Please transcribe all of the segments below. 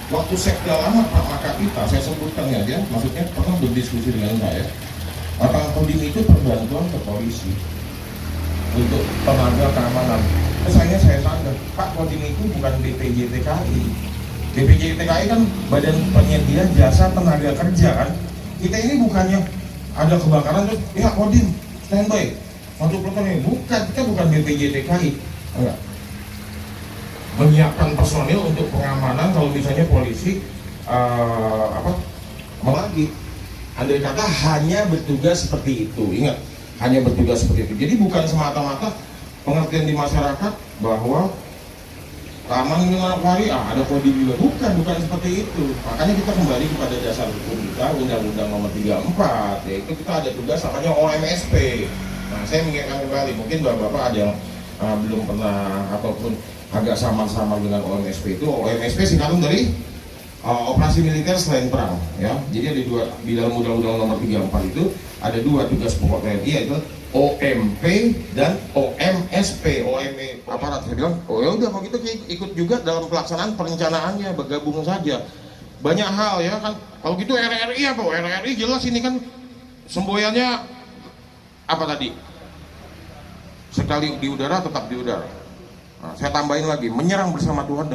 Waktu sekda lama Pak Makapita, saya sebutkan ya, dia maksudnya pernah berdiskusi dengan saya. Pak Kodim itu perbantuan ke polisi untuk tenaga keamanan. Saya tanya, Pak Kodim itu bukan BPJTKI. BPJTKI kan Badan Penyedia Jasa Tenaga Kerja kan. Kita ini bukannya ada kebakaran terus, ya Kodim standby untuk personil. Bukan, kita bukan BPJTKI. Enggak. Menyiapkan personil untuk pengamanan kalau misalnya polisi melagi. Andai kata hanya bertugas seperti itu, ingat, hanya bertugas seperti itu. Jadi bukan semata-mata pengertian di masyarakat bahwa keamanan lima hari ada Kodim juga, bukan seperti itu. Makanya kita kembali kepada dasar hukum kita, Undang-Undang Nomor 34, yaitu kita ada tugas namanya OMSP. Nah, saya mengingatkan kembali, mungkin bapak-bapak ada yang belum pernah ataupun agak samar-samar dengan OMSP itu. OMSP singkatan dari operasi militer selain perang, ya. Jadi ada dua di dalam Undang-Undang Nomor 34 itu ada dua tugas pokok TNI, yaitu OMP dan OMSP. OME aparat, saya bilang, oh ya udah kalau gitu ikut juga dalam pelaksanaan perencanaannya, bergabung saja. Banyak hal ya kan. Kalau gitu RRI apa? RRI jelas ini kan semboyannya apa tadi? Sekali di udara tetap di udara. Nah, saya tambahin lagi, menyerang bersama Tuhan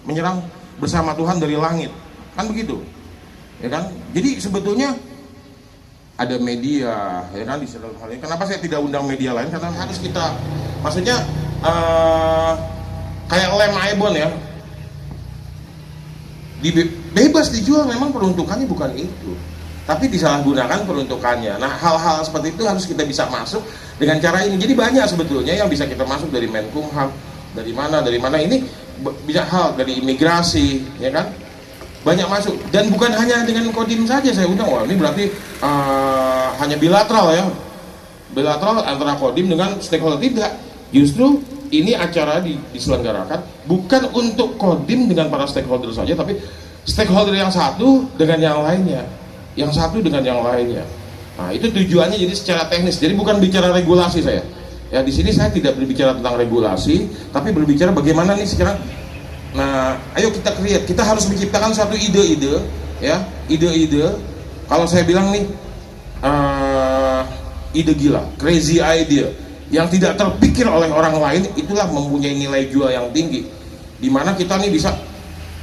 menyerang bersama Tuhan dari langit, kan begitu, ya kan? Jadi sebetulnya ada media, ya kan, di dalam hal ini. Kenapa saya tidak undang media lain? Karena harus kita, maksudnya kayak lem Aibon ya, bebas dijual, memang peruntukannya bukan itu, tapi disalahgunakan peruntukannya. Nah, hal-hal seperti itu harus kita bisa masuk dengan cara ini. Jadi banyak sebetulnya yang bisa kita masuk dari Menkumham, dari mana ini bisa hal dari imigrasi, ya kan, banyak masuk. Dan bukan hanya dengan Kodim saja saya undang. Wah, ini berarti hanya bilateral ya, bilateral antara Kodim dengan stakeholder. Tidak, justru ini acara diselenggarakan bukan untuk Kodim dengan para stakeholder saja, tapi stakeholder yang satu dengan yang lainnya, yang satu dengan yang lainnya. Nah, itu tujuannya jadi secara teknis. Jadi bukan bicara regulasi saya. Ya, di sini saya tidak berbicara tentang regulasi, tapi berbicara bagaimana nih sekarang. Nah, ayo kita create. Kita harus menciptakan suatu ide-ide, ya, ide-ide. Kalau saya bilang nih, ide gila, crazy idea, yang tidak terpikir oleh orang lain, itulah mempunyai nilai jual yang tinggi. Dimana kita nih bisa,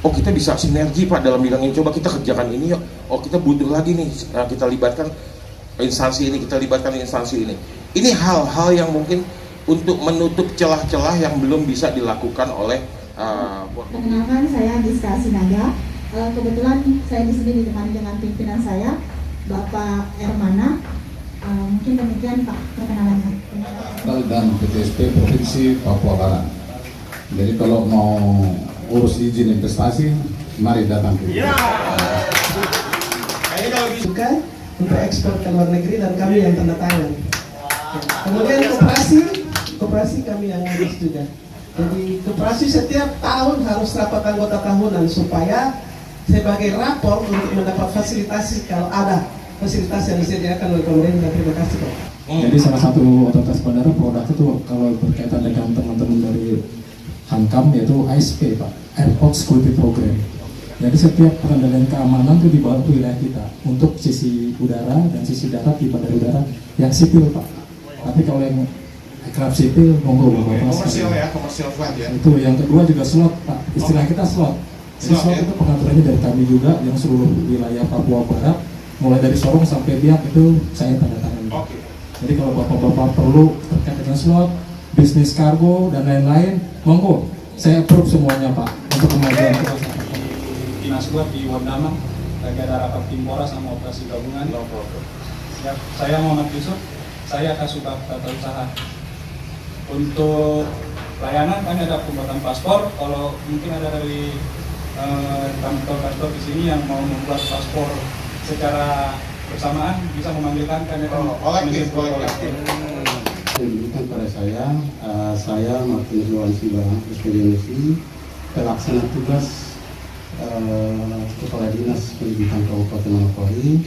oh kita bisa sinergi Pak dalam bidang ini. Coba kita kerjakan ini yuk. Oh kita butuh lagi nih, kita libatkan instansi ini, kita libatkan instansi ini. Ini hal-hal yang mungkin untuk menutup celah-celah yang belum bisa dilakukan oleh Perkenalkan, saya Giska Sinaga. Kebetulan saya di sini ditemani dengan pimpinan saya, Bapak Ermana. Mungkin demikian Pak perkenalannya. Dan PTSP Provinsi Papua Barat. Jadi kalau mau urus izin investasi, mari datang ke ya. Bukan untuk ekspor ke luar negeri dan kami yang tanda tangan. Kemudian koperasi kami yang ngurus juga. Jadi koperasi setiap tahun harus rapat anggota tahunan supaya sebagai rapor untuk mendapat fasilitasi kalau ada fasilitas yang disediakan oleh pemerintah. Terima kasih Pak. Jadi salah satu otoritas bandara produk itu kalau berkaitan dengan teman-teman dari Hankam yaitu ASP Pak, Airport Security Program. Jadi setiap pengendalian keamanan itu di bawah wilayah kita untuk sisi udara dan sisi darat di bandara udara yang sipil Pak. Tapi kalau yang aircraft sipil monggo Bapak. Komersial ya, komersial flight ya. Itu yang kedua juga slot Pak. Istilah kita slot. Jadi slot ya? itu pengaturannya dari kami juga yang seluruh wilayah Papua Barat, mulai dari Sorong sampai Biak itu saya tanda tangan. Oke. Jadi kalau bapak-bapak perlu terkait dengan slot, bisnis kargo dan lain-lain, monggo saya approve semuanya Pak untuk kemajuan kita. Dinas buat di Wondama lagi ada rapat Timpora sama operasi gabungan. Ya, saya Muhammad Yusuf, saya Kasubag Tata Usaha. Untuk layanan kami ada pembuatan paspor. Kalau mungkin ada dari kantor-kantor di sini yang mau membuat paspor secara bersamaan bisa memanggilkan kami kolektif. Tunjukkan pada saya Martin Juan Siba, SPDMSI, pelaksana tugas Kepala Dinas Pendidikan Kabupaten Manokwari.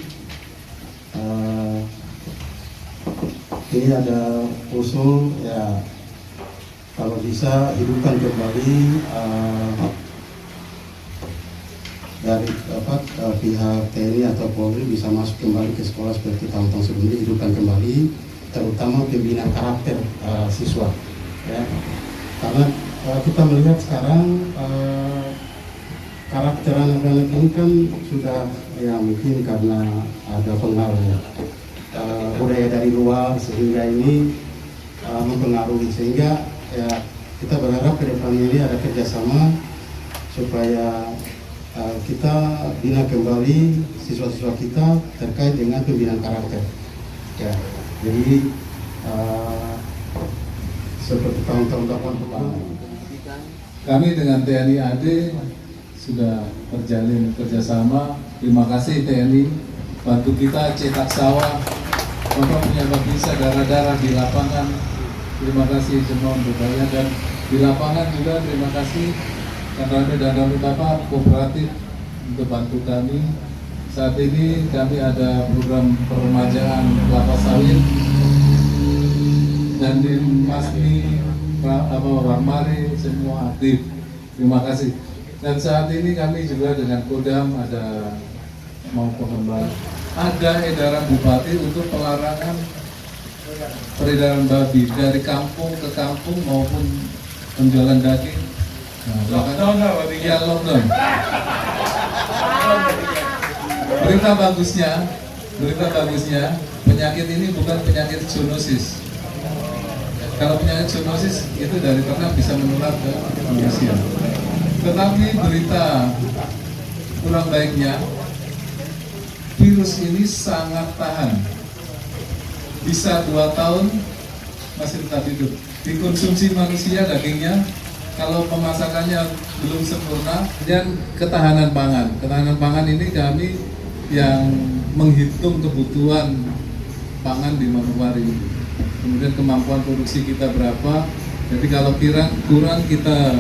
Ini ada usul ya, kalau bisa hidupkan kembali dari pihak TNI atau Polri bisa masuk kembali ke sekolah seperti tahun-tahun sebelumnya, hidupkan kembali, terutama pembinaan karakter siswa. Ya. Karena kita melihat sekarang karakter anak-anak ini kan sudah ya mungkin karena ada pengaruh budaya dari luar sehingga ini mempengaruhi, sehingga ya kita berharap ke depan ini ada kerjasama supaya kita bina kembali siswa-siswa kita terkait dengan pembinaan karakter. Ya, jadi seperti tahun-tahun kemarin kami dengan TNI AD sudah terjalin kerjasama. Terima kasih TNI, bantu kita cetak sawah, Bapak punya bisa darah-darah di lapangan. Terima kasih semua untuk kalian, dan di lapangan juga terima kasih Kanramil dan Ramil Bapak kooperatif untuk bantu kami. Saat ini kami ada program peremajaan kelapa sawit dan di Masni, Ramari semua aktif. Terima kasih. Dan saat ini kami juga dengan Kodam ada mau pengembangan. Ada edaran bupati untuk pelarangan peredaran babi dari kampung ke kampung maupun penjualan daging. Lockdown nggak babinya? Ya lockdown. Berita bagusnya penyakit ini bukan penyakit zoonosis. Kalau penyakit zoonosis itu dari ternak bisa menular ke manusia. Tetapi berita kurang baiknya, virus ini sangat tahan. Bisa 2 tahun masih tetap hidup. Dikonsumsi manusia dagingnya, kalau pemasakannya belum sempurna. Dan ketahanan pangan. Ketahanan pangan ini kami yang menghitung kebutuhan pangan di Manokwari. Kemudian kemampuan produksi kita berapa. Jadi kalau kurang kita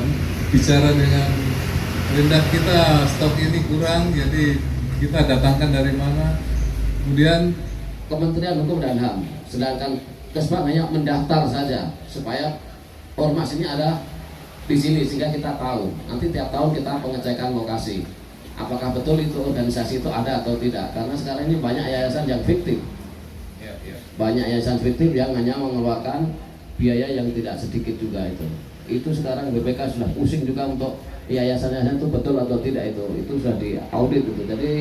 bicara dengan rendah, kita stok ini kurang, jadi kita datangkan dari mana. Kemudian Kementerian Hukum dan HAM, sedangkan Kesbag hanya mendaftar saja supaya ormas ini ada di sini sehingga kita tahu. Nanti tiap tahun kita pengecekan lokasi, apakah betul itu organisasi itu ada atau tidak. Karena sekarang ini banyak yayasan yang fiktif, banyak yayasan fiktif yang hanya mengeluarkan biaya yang tidak sedikit juga itu. Itu sekarang BPK sudah pusing juga untuk yayasan-yayasan itu betul atau tidak, itu sudah diaudit itu. Jadi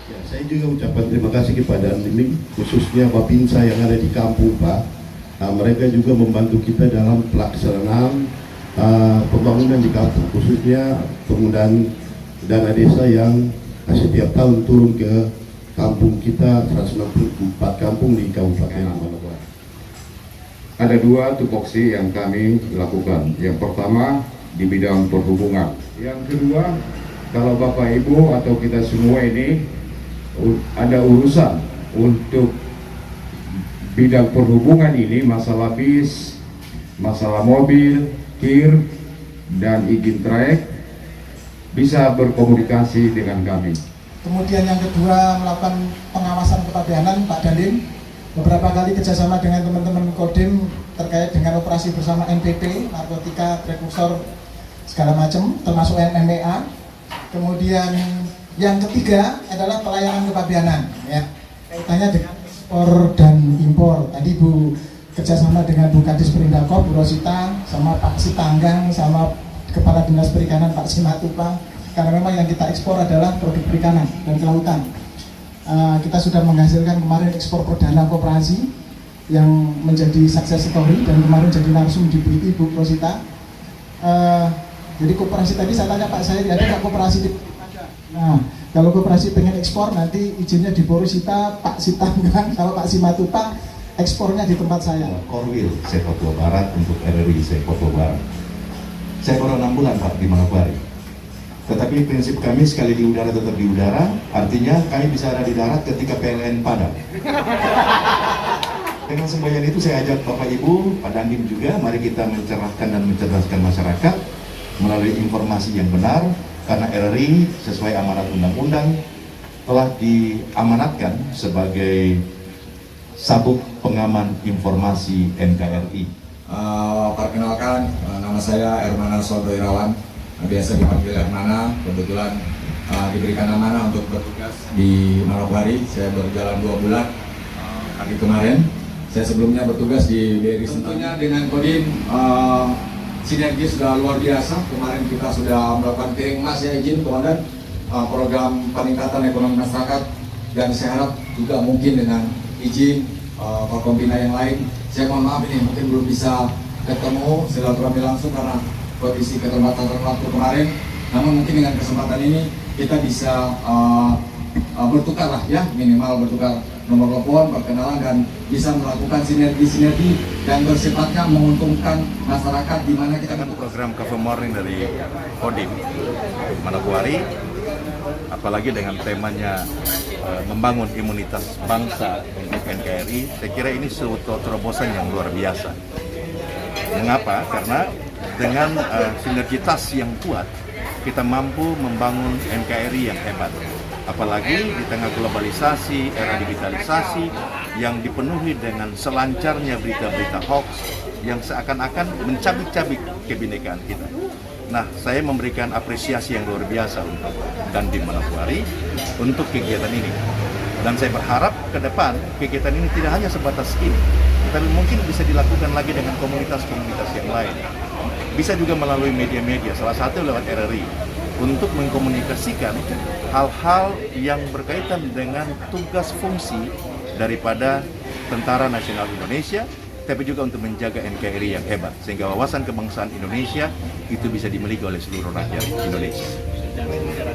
ya, saya juga ucapkan terima kasih kepada Andiming, khususnya Bapinsa yang ada di kampung Pak. Nah, mereka juga membantu kita dalam pelaksanaan pembangunan di kampung, khususnya penggunaan dana desa yang setiap tahun turun ke kampung kita, 164 kampung di Kabupaten Manokwari. Ada 2 tupoksi yang kami lakukan. Yang pertama di bidang perhubungan. Yang kedua, kalau Bapak Ibu atau kita semua ini ada urusan untuk bidang perhubungan ini, masalah bis, masalah mobil, kir, dan izin trayek, bisa berkomunikasi dengan kami. Kemudian yang kedua, melakukan pengawasan kepabeanan Pak Dandim. Beberapa kali kerjasama dengan teman-teman Kodim terkait dengan operasi bersama NPP, narkotika, prekursor, segala macam, termasuk NMEA. Kemudian yang ketiga adalah pelayanan kepabeanan, ya, kaitannya dengan ekspor dan impor. Tadi Bu kerjasama dengan Bu Kadis Perindakop, Bu Rosita, sama Pak Sitanggang, sama Kepala Dinas Perikanan Pak Simatupang. Karena memang yang kita ekspor adalah produk perikanan dan kelautan. Kita sudah menghasilkan kemarin ekspor perdana koperasi yang menjadi success story dan kemarin jadi langsung dibeli Bu Rosita. Jadi koperasi tadi saya tanya Pak Said, ada nggak koperasi di... Nah, kalau koperasi pengen ekspor nanti izinnya di Bu Rosita, Pak Sitanggang, kalau Pak Simatupang ekspornya di tempat saya. Korwil Papua Barat untuk RRI Papua Barat. Saya baru 6 bulan Pak di Manokwari. Tetapi prinsip kami sekali di udara tetap di udara, artinya kami bisa ada di darat ketika PLN padam. Dengan semboyan itu saya ajak Bapak Ibu, Pak Dandim juga, mari kita mencerahkan dan mencerdaskan masyarakat melalui informasi yang benar, karena RRI sesuai amanat undang-undang telah diamanatkan sebagai sabuk pengaman informasi NKRI. Perkenalkan, nama saya Hermana Soldo Irawan, biasa dipanggil Hermana. Kebetulan diberikan amanah untuk bertugas di Manokwari. Saya berjalan 2 bulan hari kemarin. Saya sebelumnya bertugas di BRI. Tentunya dengan Kodim sinergi sudah luar biasa. Kemarin kita sudah melakukan piring emas ya, izin Komandan, program peningkatan ekonomi masyarakat, dan saya harap juga mungkin dengan izin Forkompimda yang lain. Saya mohon maaf ini mungkin belum bisa ketemu silaturahmi langsung karena kondisi keterbatasan waktu kemarin. Namun mungkin dengan kesempatan ini kita bisa bertukar lah ya, minimal bertukar nomor telepon, perkenalan, dan bisa melakukan sinergi-sinergi dan bersifatnya menguntungkan masyarakat di mana kita kan program Cafe Morning dari Kodim Manokwari, apalagi dengan temanya membangun imunitas bangsa untuk NKRI. Saya kira ini suatu terobosan yang luar biasa. Mengapa? Karena dengan sinergitas yang kuat kita mampu membangun NKRI yang hebat. Apalagi di tengah globalisasi, era digitalisasi yang dipenuhi dengan selancarnya berita-berita hoax yang seakan-akan mencabik-cabik kebinekaan kita. Nah, saya memberikan apresiasi yang luar biasa untuk Dandim Manokwari untuk kegiatan ini. Dan saya berharap ke depan kegiatan ini tidak hanya sebatas ini, tapi mungkin bisa dilakukan lagi dengan komunitas-komunitas yang lain. Bisa juga melalui media-media, salah satu lewat RRI, untuk mengkomunikasikan hal-hal yang berkaitan dengan tugas fungsi daripada Tentara Nasional Indonesia, tapi juga untuk menjaga NKRI yang hebat, sehingga wawasan kebangsaan Indonesia itu bisa dimiliki oleh seluruh rakyat Indonesia.